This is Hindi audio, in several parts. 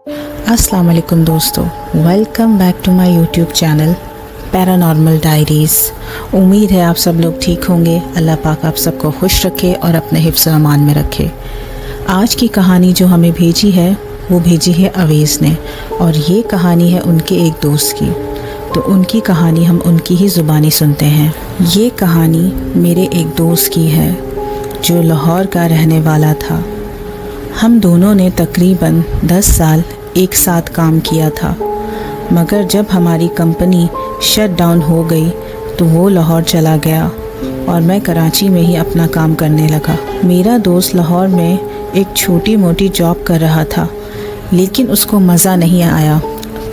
अस्सलाम वालेकुम दोस्तों, welcome back to my YouTube channel paranormal diaries. उम्मीद है आप सब लोग ठीक होंगे। अल्लाह पाक आप सबको खुश रखे और अपने हिफ्ज़ व अमान में रखे। आज की कहानी जो हमें भेजी है वो भेजी है अवेज़ ने, और ये कहानी है उनके एक दोस्त की। तो उनकी कहानी हम उनकी ही ज़ुबानी सुनते हैं। ये कहानी मेरे एक दोस्त की है जो लाहौर का रहने वाला था। हम दोनों ने तकरीबन 10 साल एक साथ काम किया था, मगर जब हमारी कंपनी शट डाउन हो गई तो वो लाहौर चला गया और मैं कराची में ही अपना काम करने लगा। मेरा दोस्त लाहौर में एक छोटी मोटी जॉब कर रहा था, लेकिन उसको मज़ा नहीं आया,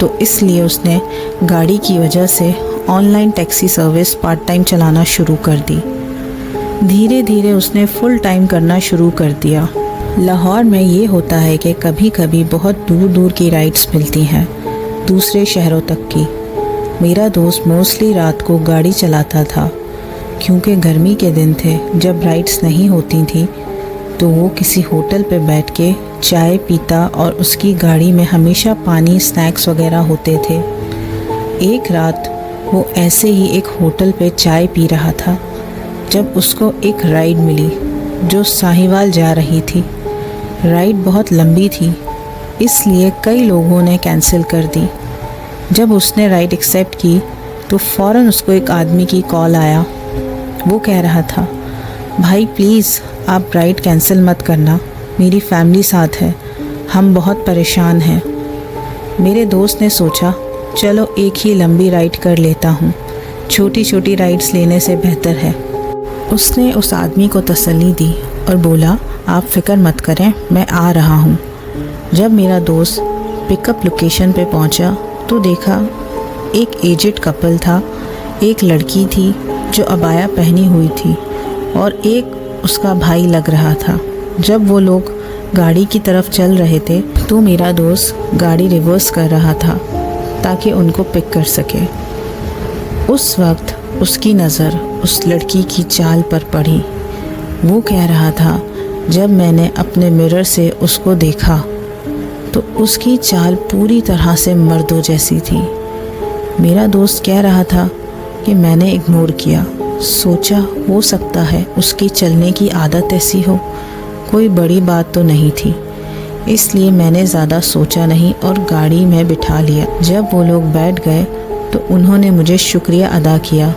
तो इसलिए उसने गाड़ी की वजह से online taxi service part time चलाना शुरू कर दी। धीरे धीरे उसने फुल टाइम करना शुरू कर दिया। लाहौर में ये होता है कि कभी कभी बहुत दूर दूर की राइड्स मिलती हैं, दूसरे शहरों तक की। मेरा दोस्त मोस्टली रात को गाड़ी चलाता था, क्योंकि गर्मी के दिन थे जब राइड्स नहीं होती थी, तो वो किसी होटल पे बैठ के चाय पीता और उसकी गाड़ी में हमेशा पानी स्नैक्स वगैरह होते थे। एक रात वो ऐसे ही एक होटल पे चाय पी रहा था जब उसको एक राइड मिली जो साहिवाल जा रही थी। राइड बहुत लंबी थी, इसलिए कई लोगों ने कैंसिल कर दी। जब उसने राइड एक्सेप्ट की तो फ़ौरन उसको एक आदमी की कॉल आया। वो कह रहा था, भाई प्लीज़ आप राइड कैंसिल मत करना, मेरी फैमिली साथ है, हम बहुत परेशान हैं। मेरे दोस्त ने सोचा चलो एक ही लंबी राइड कर लेता हूँ, छोटी छोटी राइड्स लेने से बेहतर है। उसने उस आदमी को तसल्ली दी और बोला, आप फ़िक्र मत करें, मैं आ रहा हूँ। जब मेरा दोस्त पिकअप लोकेशन पे पहुँचा तो देखा एक एजेड कपल था, एक लड़की थी जो अबाया पहनी हुई थी और एक उसका भाई लग रहा था। जब वो लोग गाड़ी की तरफ चल रहे थे तो मेरा दोस्त गाड़ी रिवर्स कर रहा था ताकि उनको पिक कर सके। उस वक्त उसकी नज़र उस लड़की की चाल पर पड़ी। वो कह रहा था, जब मैंने अपने मिरर से उसको देखा तो उसकी चाल पूरी तरह से मर्दों जैसी थी। मेरा दोस्त कह रहा था कि मैंने इग्नोर किया, सोचा हो सकता है उसकी चलने की आदत ऐसी हो, कोई बड़ी बात तो नहीं थी, इसलिए मैंने ज़्यादा सोचा नहीं और गाड़ी में बिठा लिया। जब वो लोग बैठ गए तो उन्होंने मुझे शुक्रिया अदा किया।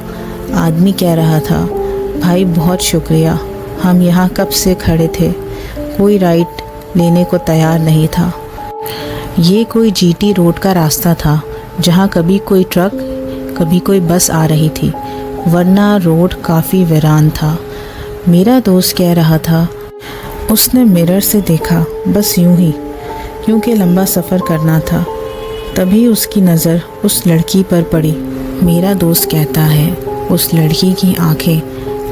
आदमी कह रहा था, भाई बहुत शुक्रिया, हम यहाँ कब से खड़े थे, कोई राइड लेने को तैयार नहीं था। ये कोई जीटी रोड का रास्ता था जहाँ कभी कोई ट्रक कभी कोई बस आ रही थी, वरना रोड काफ़ी वीरान था। मेरा दोस्त कह रहा था, उसने मिरर से देखा बस यूं ही, क्योंकि लंबा सफ़र करना था। तभी उसकी नज़र उस लड़की पर पड़ी। मेरा दोस्त कहता है, उस लड़की की आंखें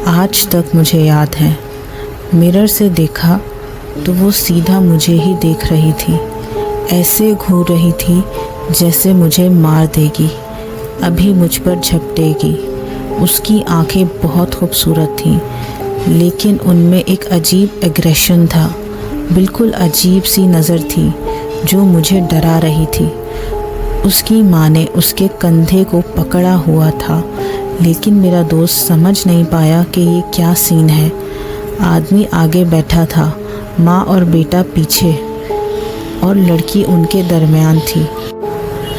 आज तक मुझे याद हैं। मिरर से देखा तो वो सीधा मुझे ही देख रही थी, ऐसे घूर रही थी जैसे मुझे मार देगी, अभी मुझ पर झपटेगी। उसकी आंखें बहुत खूबसूरत थीं, लेकिन उनमें एक अजीब एग्रेशन था, बिल्कुल अजीब सी नज़र थी जो मुझे डरा रही थी। उसकी माँ ने उसके कंधे को पकड़ा हुआ था, लेकिन मेरा दोस्त समझ नहीं पाया कि ये क्या सीन है। आदमी आगे बैठा था, माँ और बेटा पीछे, और लड़की उनके दरमियान थी।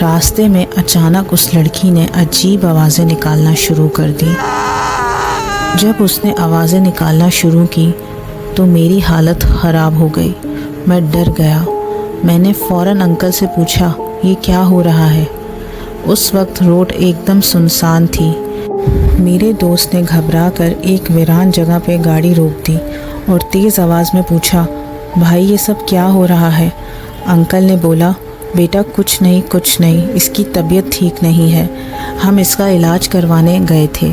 रास्ते में अचानक उस लड़की ने अजीब आवाज़ें निकालना शुरू कर दी। जब उसने आवाज़ें निकालना शुरू की तो मेरी हालत ख़राब हो गई, मैं डर गया। मैंने फ़ौरन अंकल से पूछा, ये क्या हो रहा है? उस वक्त रोड एकदम सुनसान थी। मेरे दोस्त ने घबराकर एक वीरान जगह पे गाड़ी रोक दी और तेज़ आवाज़ में पूछा, भाई ये सब क्या हो रहा है? अंकल ने बोला, बेटा कुछ नहीं, इसकी तबीयत ठीक नहीं है, हम इसका इलाज करवाने गए थे,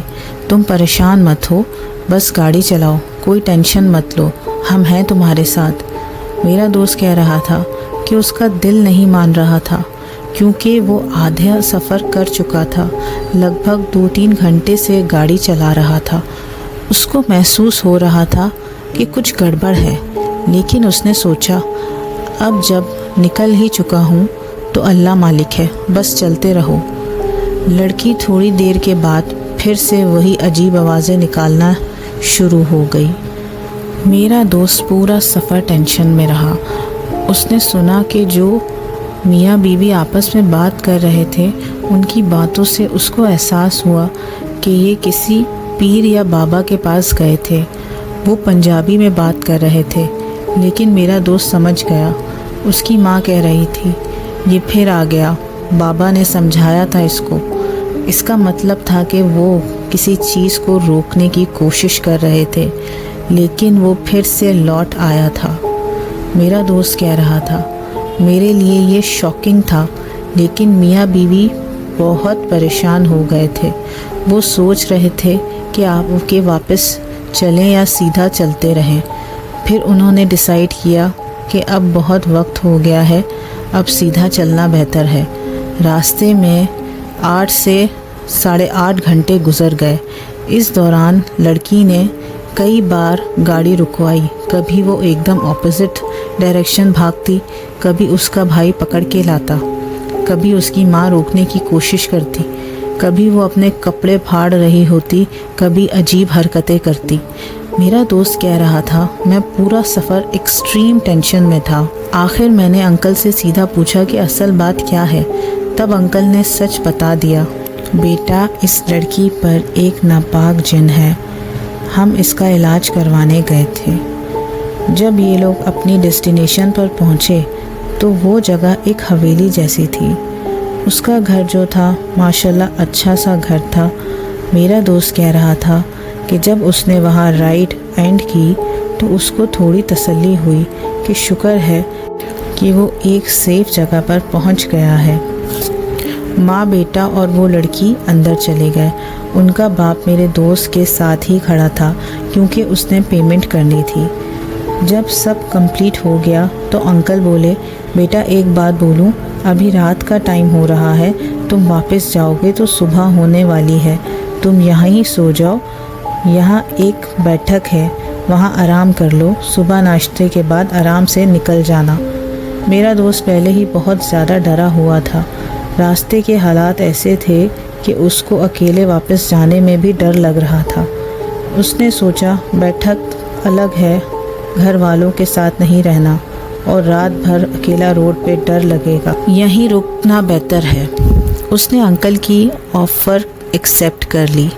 तुम परेशान मत हो, बस गाड़ी चलाओ, कोई टेंशन मत लो, हम हैं तुम्हारे साथ। मेरा दोस्त कह रहा था कि उसका दिल नहीं मान रहा था, क्योंकि वो आधा सफ़र कर चुका था, लगभग 2-3 घंटे से गाड़ी चला रहा था। उसको महसूस हो रहा था कि कुछ गड़बड़ है, लेकिन उसने सोचा अब जब निकल ही चुका हूँ तो अल्लाह मालिक है, बस चलते रहो। लड़की थोड़ी देर के बाद फिर से वही अजीब आवाज़ें निकालना शुरू हो गई। मेरा दोस्त पूरा सफ़र टेंशन में रहा। उसने सुना कि जो मियाँ बीवी आपस में बात कर रहे थे, उनकी बातों से उसको एहसास हुआ कि ये किसी पीर या बाबा के पास गए थे। वो पंजाबी में बात कर रहे थे, लेकिन मेरा दोस्त समझ गया। उसकी माँ कह रही थी, ये फिर आ गया, बाबा ने समझाया था इसको। इसका मतलब था कि वो किसी चीज़ को रोकने की कोशिश कर रहे थे, लेकिन वो फिर से लौट आया था। मेरा दोस्त कह रहा था, मेरे लिए ये शॉकिंग था, लेकिन मियाँ बीवी बहुत परेशान हो गए थे। वो सोच रहे थे कि आपके वापस चलें या सीधा चलते रहें। फिर उन्होंने डिसाइड किया कि अब बहुत वक्त हो गया है, अब सीधा चलना बेहतर है। रास्ते में 8 से 8.5 घंटे गुजर गए। इस दौरान लड़की ने कई बार गाड़ी रुकवाई। कभी वो एकदम ऑपोजिट डायरेक्शन भागती, कभी उसका भाई पकड़ के लाता, कभी उसकी माँ रोकने की कोशिश करती, कभी वो अपने कपड़े फाड़ रही होती, कभी अजीब हरकतें करती। मेरा दोस्त कह रहा था, मैं पूरा सफ़र एक्सट्रीम टेंशन में था। आखिर मैंने अंकल से सीधा पूछा कि असल बात क्या है। तब अंकल ने सच बता दिया, बेटा इस लड़की पर एक नापाक जिन है, हम इसका इलाज करवाने गए थे। जब ये लोग अपनी डेस्टिनेशन पर पहुँचे तो वो जगह एक हवेली जैसी थी। उसका घर जो था माशाल्लाह अच्छा सा घर था। मेरा दोस्त कह रहा था कि जब उसने वहाँ राइड एंड की तो उसको थोड़ी तसल्ली हुई कि शुक्र है कि वो एक सेफ़ जगह पर पहुँच गया है। माँ, बेटा और वो लड़की अंदर चले गए। उनका बाप मेरे दोस्त के साथ ही खड़ा था क्योंकि उसने पेमेंट करनी थी। जब सब कंप्लीट हो गया तो अंकल बोले, बेटा एक बात बोलूँ, अभी रात का टाइम हो रहा है, तुम वापस जाओगे तो सुबह होने वाली है, तुम यहाँ ही सो जाओ। यहाँ एक बैठक है, वहाँ आराम कर लो, सुबह नाश्ते के बाद आराम से निकल जाना। मेरा दोस्त पहले ही बहुत ज़्यादा डरा हुआ था। रास्ते के हालात ऐसे थे कि उसको अकेले वापस जाने में भी डर लग रहा था। उसने सोचा बैठक अलग है, घर वालों के साथ नहीं रहना और रात भर अकेला रोड पे डर लगेगा, यहीं रुकना बेहतर है। उसने अंकल की ऑफ़र एक्सेप्ट कर ली।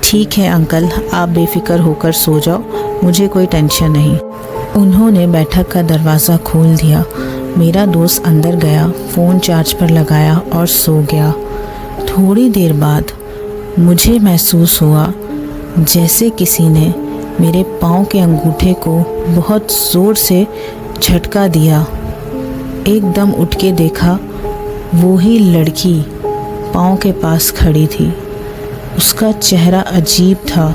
ठीक है अंकल, आप बेफिक्र होकर सो जाओ, मुझे कोई टेंशन नहीं। उन्होंने बैठक का दरवाज़ा खोल दिया। मेरा दोस्त अंदर गया, फ़ोन चार्ज पर लगाया और सो गया। थोड़ी देर बाद मुझे महसूस हुआ जैसे किसी ने मेरे पाँव के अंगूठे को बहुत ज़ोर से झटका दिया। एकदम उठ के देखा, वो ही लड़की पाँव के पास खड़ी थी। उसका चेहरा अजीब था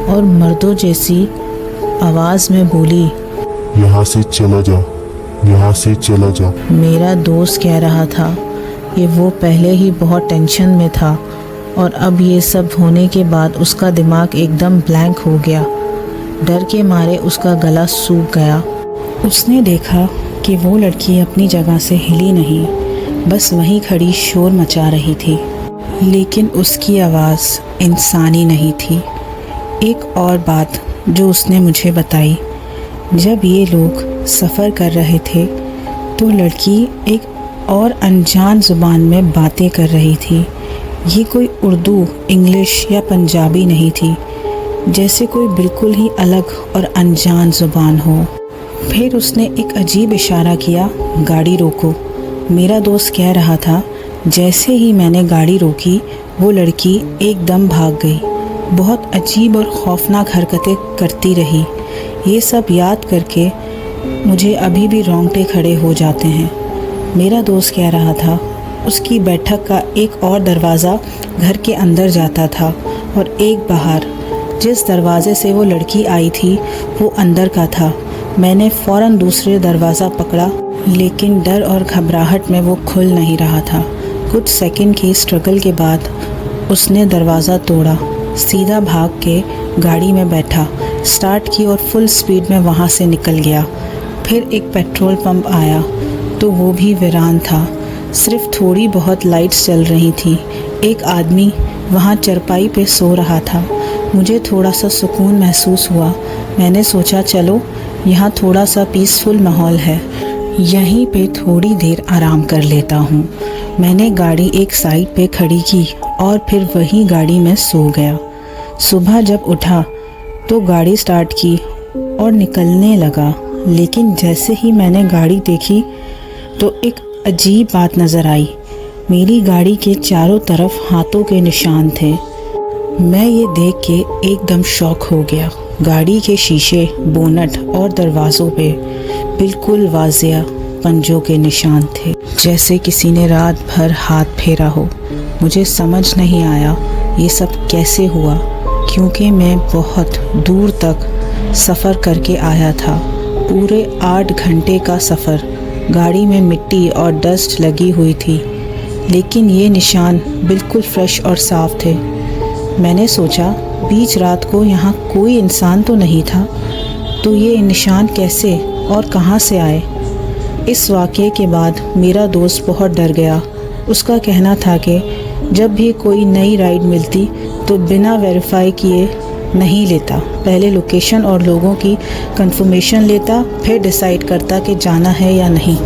और मर्दों जैसी आवाज़ में बोली, यहाँ से चला जाओ, यहाँ से चला जाओ। मेरा दोस्त कह रहा था कि वो पहले ही बहुत टेंशन में था और अब ये सब होने के बाद उसका दिमाग एकदम ब्लैंक हो गया। डर के मारे उसका गला सूख गया। उसने देखा कि वो लड़की अपनी जगह से हिली नहीं, बस वहीं खड़ी शोर मचा रही थी, लेकिन उसकी आवाज़ इंसानी नहीं थी। एक और बात जो उसने मुझे बताई, जब ये लोग सफ़र कर रहे थे तो लड़की एक और अनजान ज़ुबान में बातें कर रही थी। ये कोई उर्दू, इंग्लिश या पंजाबी नहीं थी, जैसे कोई बिल्कुल ही अलग और अनजान ज़ुबान हो। फिर उसने एक अजीब इशारा किया, गाड़ी रोको। मेरा दोस्त कह रहा था, जैसे ही मैंने गाड़ी रोकी वो लड़की एकदम भाग गई। बहुत अजीब और खौफनाक हरकतें करती रही। ये सब याद करके मुझे अभी भी रोंगटे खड़े हो जाते हैं। मेरा दोस्त कह रहा था, उसकी बैठक का एक और दरवाज़ा घर के अंदर जाता था और एक बाहर। जिस दरवाज़े से वो लड़की आई थी वो अंदर का था। मैंने फ़ौरन दूसरे दरवाज़ा पकड़ा, लेकिन डर और घबराहट में वो खुल नहीं रहा था। कुछ सेकंड की स्ट्रगल के बाद उसने दरवाज़ा तोड़ा, सीधा भाग के गाड़ी में बैठा, स्टार्ट की और फुल स्पीड में वहाँ से निकल गया। फिर एक पेट्रोल पंप आया तो वो भी वीरान था। सिर्फ थोड़ी बहुत लाइट्स चल रही थी। एक आदमी वहाँ चरपाई पे सो रहा था। मुझे थोड़ा सा सुकून महसूस हुआ। मैंने सोचा चलो यहाँ थोड़ा सा पीसफुल माहौल है, यहीं पे थोड़ी देर आराम कर लेता हूँ। मैंने गाड़ी एक साइड पे खड़ी की और फिर वही गाड़ी में सो गया। सुबह जब उठा तो गाड़ी स्टार्ट की और निकलने लगा, लेकिन जैसे ही मैंने गाड़ी देखी तो एक अजीब बात नज़र आई। मेरी गाड़ी के चारों तरफ हाथों के निशान थे। मैं ये देख के एकदम शॉक हो गया। गाड़ी के शीशे, बोनट और दरवाज़ों पे बिल्कुल वाज़ेह पंजों के निशान थे, जैसे किसी ने रात भर हाथ फेरा हो। मुझे समझ नहीं आया ये सब कैसे हुआ, क्योंकि मैं बहुत दूर तक सफ़र करके आया था। पूरे 8 घंटे का सफ़र। गाड़ी में मिट्टी और डस्ट लगी हुई थी, लेकिन ये निशान बिल्कुल फ्रेश और साफ़ थे। मैंने सोचा बीच रात को यहाँ कोई इंसान तो नहीं था, तो ये निशान कैसे और कहाँ से आए। इस वाक़ये के बाद मेरा दोस्त बहुत डर गया। उसका कहना था कि जब भी कोई नई राइड मिलती तो बिना वेरीफाई किए नहीं लेता, पहले लोकेशन और लोगों की कंफर्मेशन लेता, फिर डिसाइड करता कि जाना है या नहीं।